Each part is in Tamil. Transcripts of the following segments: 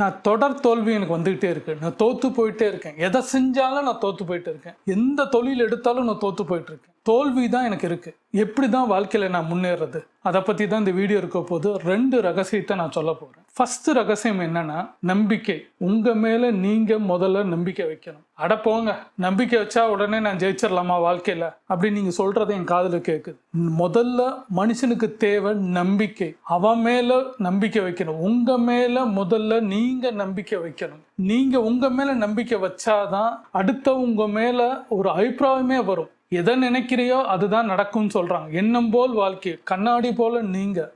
நான் தொடர் தோல்வி எனக்கு வந்துகிட்டே இருக்கு. நான் தோத்து போயிட்டே இருக்கேன். எதை செஞ்சாலும் நான் தோத்து போயிட்டு இருக்கேன். எந்த தொழில் எடுத்தாலும் நான் தோத்து போயிட்டு இருக்கேன். தோல்வி தான் எனக்கு இருக்கு. எப்படி தான் வாழ்க்கையில நான் முன்னேறது? அதை பத்தி தான் இந்த வீடியோ இருக்க போது 2 ரகசியத்தை நான் சொல்ல போறேன். ஃபர்ஸ்ட் ரகசியம் என்னன்னா, நம்பிக்கை. உங்க மேல நீங்க முதல்ல நம்பிக்கை வைக்கணும். அட போங்க, நம்பிக்கை வச்சா உடனே நான் ஜெயிச்சிடலாமா வாழ்க்கையில அப்படி நீங்க சொல்றது என் காதுல கேட்குது. முதல்ல மனுஷனுக்கு தேவை நம்பிக்கை. அவன் மேல நம்பிக்கை வைக்கணும். உங்க மேல முதல்ல நீங்க நம்பிக்கை வைக்கணும். நீங்க உங்க மேல நம்பிக்கை வச்சாதான் அடுத்த உங்க மேல ஒரு அபிப்பிராயமே வரும். எதை நினைக்கிறியோ அதுதான் நடக்கும்னு சொல்றாங்க. எண்ணம் போல் வாழ்க்கை, கண்ணாடி போல நீங்க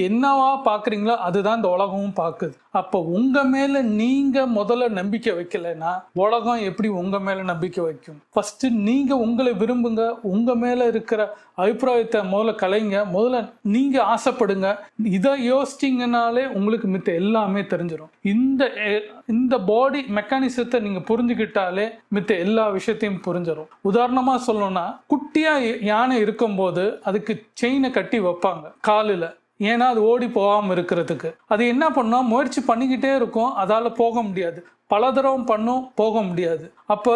என்னவா பாக்குறீங்களோ அதுதான் இந்த உலகமும் பாக்குது. அப்ப உங்க மேல நீங்க முதல்ல நம்பிக்கை வைக்கலைன்னா உலகம் எப்படி உங்க மேல நம்பிக்கை வைக்கும்? ஃபர்ஸ்ட் நீங்க உங்களை விரும்புங்க. உங்க மேல இருக்கிற அபிப்பிராயத்தை முதல்ல கலைங்க. முதல்ல நீங்க ஆசைப்படுங்க. இதை யோசிச்சிங்கனாலே உங்களுக்கு மித்த எல்லாமே தெரிஞ்சிடும். இந்த பாடி மெக்கானிசத்தை நீங்க புரிஞ்சுக்கிட்டாலே மித்த எல்லா விஷயத்தையும் புரிஞ்சிடும். உதாரணமா சொல்லணும்னா, குட்டியா யானை இருக்கும்போது அதுக்கு செயினை கட்டி வைப்பாங்க காலில். ஏன்னா அது ஓடி போகாமல் இருக்கிறதுக்கு. அது என்ன பண்ணோம், முயற்சி பண்ணிக்கிட்டே இருக்கும். அதால் போக முடியாது. பல தடவை பண்ணும், போக முடியாது. அப்போ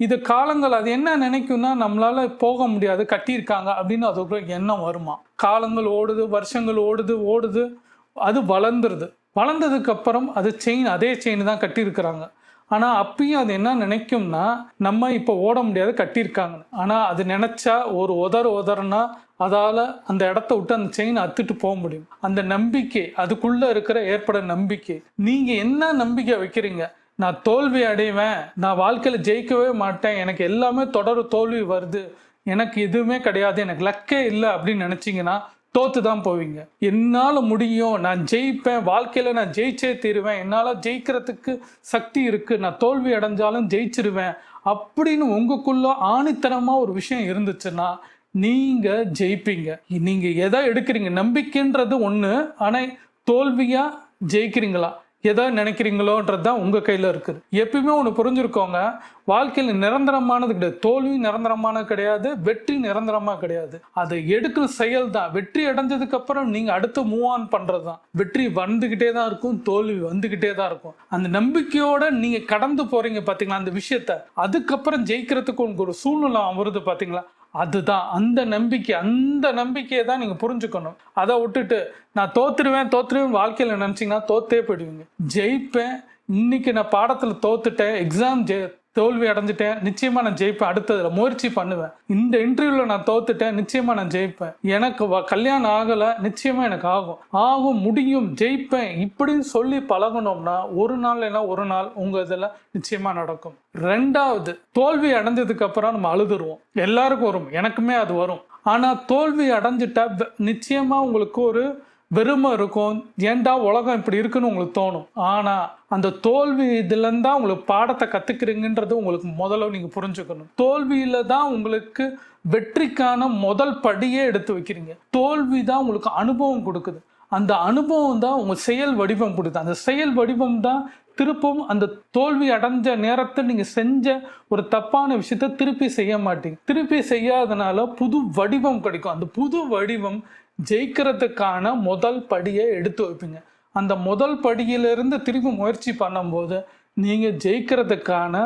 இது காலங்கள் அது என்ன நினைக்கும்னா, நம்மளால போக முடியாது, கட்டியிருக்காங்க அப்படின்னு அதுக்கு எண்ணம் வருமா. காலங்கள் ஓடுது, வருஷங்கள் ஓடுது, அது வளர்ந்துருது. வளர்ந்ததுக்கு அப்புறம் அது அதே செயின் தான் கட்டியிருக்கிறாங்க. ஆனால் அப்பயும் அது என்ன நினைக்கும்னா, நம்ம இப்போ ஓட முடியாது, கட்டியிருக்காங்க. ஆனால் அது நினைச்சா ஒரு உதறுனா அதால் அந்த இடத்த விட்டு அந்த செயின் அத்துட்டு போக முடியும். அந்த நம்பிக்கை, அதுக்குள்ளே இருக்கிற ஏற்பட நம்பிக்கை. நீங்கள் என்ன நம்பிக்கை வைக்கிறீங்க? நான் தோல்வி அடைவேன், நான் வாழ்க்கையில் ஜெயிக்கவே மாட்டேன், எனக்கு எல்லாமே தொடர் தோல்வி வருது, எனக்கு எதுவுமே கிடையாது, எனக்கு லக்கே இல்லை அப்படின்னு நினச்சிங்கன்னா தோத்து தான் போவீங்க. என்னால் முடியும், நான் ஜெயிப்பேன், வாழ்க்கையில் நான் ஜெயிச்சே தீருவேன், என்னால் ஜெயிக்கிறதுக்கு சக்தி இருக்குது, நான் தோல்வி அடைஞ்சாலும் ஜெயிச்சிருவேன் அப்படின்னு உங்களுக்குள்ள ஆணித்தனமாக ஒரு விஷயம் இருந்துச்சுன்னா நீங்கள் ஜெயிப்பீங்க. நீங்கள் எதை எடுக்கிறீங்க? நம்பிக்கைன்றது ஒன்று, ஆனால் தோல்வியாக ஜெயிக்கிறீங்களா, எதை நினைக்கிறீங்களோன்றது தான் உங்கள் கையில் இருக்குது. எப்பயுமே ஒன்று புரிஞ்சுருக்கோங்க, வாழ்க்கையில் நிரந்தரமானது கிடையாது. தோல்வி நிரந்தரமானது கிடையாது, வெற்றி நிரந்தரமாக கிடையாது. அதை எடுக்கிற செயல் தான். வெற்றி அடைஞ்சதுக்கு அப்புறம் நீங்கள் அடுத்து மூவ் ஆன் பண்ணுறது தான். வெற்றி வந்துக்கிட்டே தான் இருக்கும், தோல்வி வந்துக்கிட்டே தான் இருக்கும். அந்த நம்பிக்கையோட நீங்கள் கடந்து போகிறீங்க பார்த்தீங்களா அந்த விஷயத்த, அதுக்கப்புறம் ஜெயிக்கிறதுக்கு உங்களுக்கு ஒரு சூழ்நிலை வருது பார்த்தீங்களா, அதுதான் அந்த நம்பிக்கையை தான் நீங்கள் புரிஞ்சுக்கணும். அதை விட்டுட்டு நான் தோத்துருவேன் வாழ்க்கையில் நினச்சிங்கன்னா தோத்தே போயிடுவீங்க. ஜெயிப்பேன், இன்னைக்கு நான் பாடத்தில் தோத்துட்டேன், எக்ஸாம் தோல்வி அடைஞ்சிட்டேன், நிச்சயமாக நான் ஜெயிப்பேன், அடுத்ததில் முயற்சி பண்ணுவேன். இந்த இன்டர்வியூவில் நான் தோத்துட்டேன், நிச்சயமாக நான் ஜெயிப்பேன். எனக்கு கல்யாணம் ஆகலை, நிச்சயமாக எனக்கு ஆகும், முடியும், ஜெயிப்பேன் இப்படின்னு சொல்லி பழகணும்னா ஒரு நாள் இல்லைன்னா ஒரு நாள் உங்கள் இதில் நிச்சயமாக நடக்கும். 2வது, தோல்வி அடைஞ்சதுக்கு அப்புறம் நம்ம அழுதுருவோம். எல்லாருக்கும் வரும், எனக்குமே அது வரும். ஆனால் தோல்வி அடைஞ்சிட்டா நிச்சயமாக உங்களுக்கு ஒரு வெறுமை இருக்கும். ஏன்டா உலகம் இப்படி இருக்குன்னு உங்களுக்கு தோணும். ஆனால் அந்த தோல்வி இதுலேருந்து தான் உங்களுக்கு பாடத்தை கற்றுக்கிறீங்கன்றது உங்களுக்கு முதல்ல நீங்கள் புரிஞ்சுக்கணும். தோல்வியில் தான் உங்களுக்கு வெற்றிக்கான முதல் படியே எடுத்து வைக்கிறீங்க. தோல்வி தான் உங்களுக்கு அனுபவம் கொடுக்குது. அந்த அனுபவம் தான் உங்கள் செயல் வடிவம் கொடுக்குது. அந்த செயல் வடிவம் தான் திருப்பும் அந்த தோல்வி அடைஞ்ச நேரத்தில் நீங்கள் செஞ்ச ஒரு தப்பான விஷயத்த திருப்பி செய்ய மாட்டீங்க. திருப்பி செய்யாதனால புது வடிவம் கிடைக்கும். அந்த புது வடிவம் ஜெயிக்கிறதுக்கான முதல் படியை எடுத்து வைப்பீங்க. அந்த முதல் படியிலிருந்து திருப்பி முயற்சி பண்ணும்போது நீங்கள் ஜெயிக்கிறதுக்கான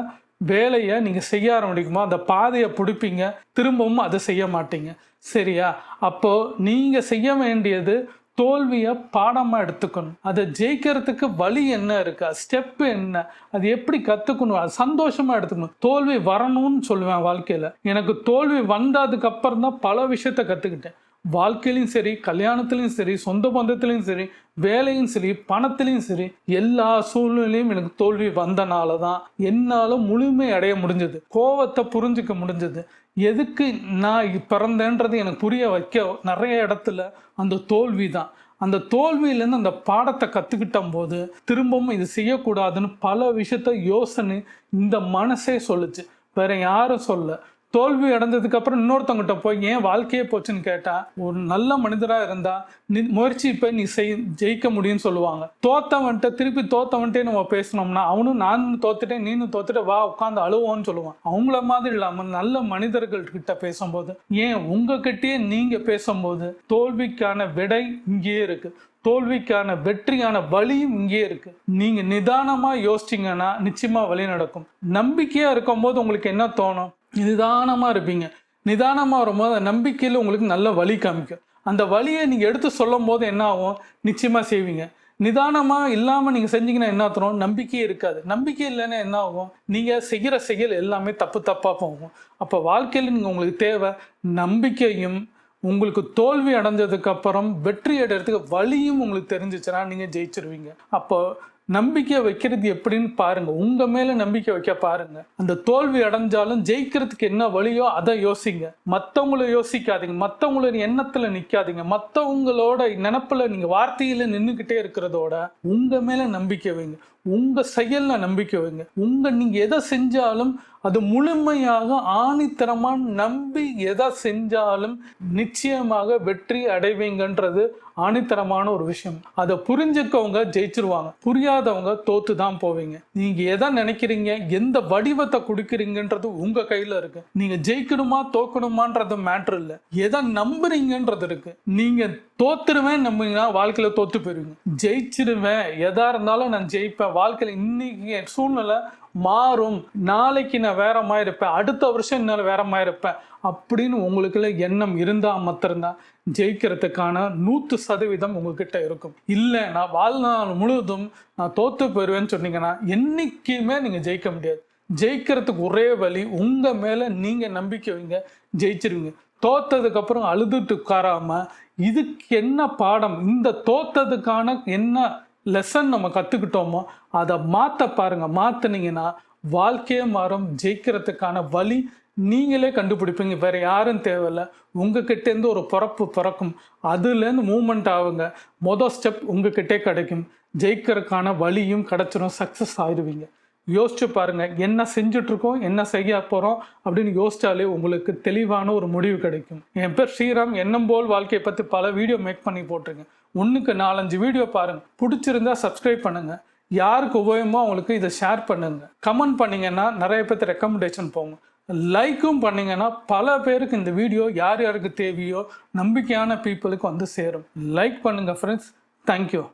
வேலையை நீங்கள் செய்ய ஆரம்பிக்குமா, அந்த பாதையை பிடிப்பீங்க, திரும்பவும் அதை செய்ய மாட்டீங்க. சரியா? அப்போது நீங்கள் செய்ய வேண்டியது தோல்வியை பாடமாக எடுத்துக்கணும். அதை ஜெயிக்கிறதுக்கு வழி என்ன இருக்கு, ஸ்டெப்பு என்ன, அது எப்படி கற்றுக்கணும், அது சந்தோஷமாக எடுத்துக்கணும். தோல்வி வரணும்னு சொல்லுவேன் வாழ்க்கையில். எனக்கு தோல்வி வந்ததுக்கு அப்புறம் தான் பல விஷயத்த கற்றுக்கிட்டேன். வாழ்க்கையிலையும் சரி, கல்யாணத்துலையும் சரி, சொந்த பந்தத்துலையும் சரி, வேலையும் சரி, பணத்துலையும் சரி, எல்லா சூழ்நிலையும் எனக்கு தோல்வி வந்தனால தான் என்னால் முழுமை அடைய முடிஞ்சது. கோவத்தை புரிஞ்சுக்க முடிஞ்சது. எதுக்கு நான் பிறந்தேன்றது எனக்கு புரிய வைக்க நிறைய இடத்துல அந்த தோல்வி தான். அந்த தோல்வியிலேருந்து அந்த பாடத்தை கற்றுக்கிட்ட போது திரும்பவும் இது செய்யக்கூடாதுன்னு பல விஷயத்த யோசனை இந்த மனசே சொல்லுச்சு, வேற யாரும் சொல்ல. தோல்வி அடைஞ்சதுக்கு அப்புறம் இன்னொருத்தவங்கிட்ட போய் ஏன் வாழ்க்கையே போச்சுன்னு கேட்டா, ஒரு நல்ல மனிதராக இருந்தா நீ முயற்சி போய் நீ ஜெயிக்க முடியும்னு சொல்லுவாங்க. திருப்பி தோத்தவன்ட்டே நம்ம பேசினோம்னா அவனும் நானும் தோத்துட்டேன் நீனும் தோத்துட்டு வா உட்காந்து அழுவோன்னு சொல்லுவான். அவங்கள மாதிரி இல்லாமல் நல்ல மனிதர்கள் கிட்ட பேசும்போது, ஏன் உங்ககிட்டயே நீங்க பேசும்போது தோல்விக்கான விடை இங்கேயே இருக்கு. தோல்விக்கான வெற்றியான வழியும் இங்கே இருக்கு. நீங்க நிதானமா யோசிச்சிங்கன்னா நிச்சயமா வழி நடக்கும். நம்பிக்கையா இருக்கும் போது உங்களுக்கு என்ன தோணும்? நிதானமா இருப்பீங்க. நிதானமா வரும்போது நம்பிக்கையில் உங்களுக்கு நல்ல வழி காமிக்கும். அந்த வழியை நீங்க எடுத்து சொல்லும் போது என்ன ஆகும்? நிச்சயமா செய்வீங்க. நிதானமா இல்லாம நீங்க செஞ்சீங்கன்னா என்ன தரும்? நம்பிக்கையே இருக்காது. நம்பிக்கை இல்லைன்னா என்ன ஆகும்? நீங்க செய்கிற செயல் எல்லாமே தப்பா போகும். அப்ப வாழ்க்கையில் நீங்க உங்களுக்கு தேவை நம்பிக்கையும், உங்களுக்கு தோல்வி அடைஞ்சதுக்கு அப்புறம் வெற்றி அடைறதுக்கு வழியும் உங்களுக்கு தெரிஞ்சிச்சுன்னா நீங்க ஜெயிச்சிருவீங்க. அப்போ நம்பிக்கை வைக்கிறது எப்படின்னு பாருங்க. உங்க மேல நம்பிக்கை வைக்க பாருங்க. அந்த தோல்வி அடைஞ்சாலும் ஜெயிக்கிறதுக்கு என்ன வழியோ அதை யோசிங்க. மற்றவங்களை யோசிக்காதீங்க. மற்றவங்களோட எண்ணத்துல நிக்காதீங்க. மற்றவங்களோட நினப்புல நீங்க வார்த்தையில நின்றுக்கிட்டே இருக்கிறதோட உங்க மேல நம்பிக்கை வைங்க. உங்க செயல்ல நம்பிக்கை வைங்க. நீங்க எதை செஞ்சாலும் அது முழுமையாக ஆணித்தரமா நம்பி எதை செஞ்சாலும் நிச்சயமாக வெற்றி அடைவீங்கன்றது ஆணித்தரமான ஒரு விஷயம். அதை புரிஞ்சுக்கவங்க ஜெயிச்சிருவாங்க. புரியாதவங்க தோத்து தான் போவீங்க. நீங்க எதை நினைக்கிறீங்க, எந்த வடிவத்தை கொடுக்குறீங்கன்றது உங்க கையில இருக்கு. நீங்க ஜெயிக்கணுமா தோக்கணுமான்றது மேட்ரு இல்லை. எதை நம்புறீங்கன்றது இருக்கு. நீங்க தோத்துருவேன் நம்புங்கன்னா வாழ்க்கையில தோத்து போயிருவீங்க. ஜெயிச்சிருவேன், எதா இருந்தாலும் நான் ஜெயிப்பேன், வாழ்க்கையில இன்னைக்கு சூழ்நிலை மாறும், நாளைக்கு நான் வேற மாதிரி இருப்பேன், அடுத்த வருஷம் என்னால் வேற மாதிரி இருப்பேன் அப்படின்னு உங்களுக்குள்ள எண்ணம் இருந்தா மாத்திரம்தான் ஜெயிக்கிறதுக்கான 100% உங்ககிட்ட இருக்கும். இல்லை நான் வாழ்நாள் முழுவதும் நான் தோத்து போயிடுவேன்னு சொன்னீங்கன்னா என்னைக்குமே நீங்க ஜெயிக்க முடியாது. ஜெயிக்கிறதுக்கு ஒரே வழி உங்க மேல நீங்க நம்பிக்கை வைங்க, ஜெயிச்சிருவீங்க. தோத்ததுக்கு அப்புறம் அழுதுட்டு உட்காராம இதுக்கு என்ன பாடம், இந்த தோத்ததுக்கான என்ன லெசன் நம்ம கற்றுக்கிட்டோமோ அதை மாற்ற பாருங்க. மாற்றினீங்கன்னா வாழ்க்கையே மாறும். ஜெயிக்கிறதுக்கான வழி நீங்களே கண்டுபிடிப்பீங்க. வேற யாரும் தேவையில்லை. உங்ககிட்டேருந்து ஒரு பிறக்கும். அதுலேருந்து மூமெண்ட் ஆகுங்க. மொதல் ஸ்டெப் உங்ககிட்டே கிடைக்கும். ஜெயிக்கிறதுக்கான வழியும் கிடைச்சிடும். சக்ஸஸ் ஆயிடுவீங்க. யோசிச்சு பாருங்க. என்ன செஞ்சுட்டு இருக்கோம், என்ன செய்ய போறோம் அப்படின்னு யோசிச்சாலே உங்களுக்கு தெளிவான ஒரு முடிவு கிடைக்கும். என் பேர் ஸ்ரீராம். எண்ணம் போல் வாழ்க்கையை பற்றி பல வீடியோ மேக் பண்ணி போட்டிருக்கேன். 1க்கு 4-5 வீடியோ பாருங்க. பிடிச்சிருந்தா சப்ஸ்கிரைப் பண்ணுங்க. யாருக்கு உபயோகமோ அவங்களுக்கு இதை ஷேர் பண்ணுங்க. கமெண்ட் பண்ணீங்கன்னா நிறைய பேருக்கு ரெக்கமெண்டேஷன் போகும். லைக்கும் பண்ணீங்கன்னா பல பேருக்கு இந்த வீடியோ யார் யாருக்கு தேவையோ நம்பிக்கையான பீப்புளுக்கு வந்து சேரும். லைக் பண்ணுங்க ஃப்ரெண்ட்ஸ். தேங்க்யூ.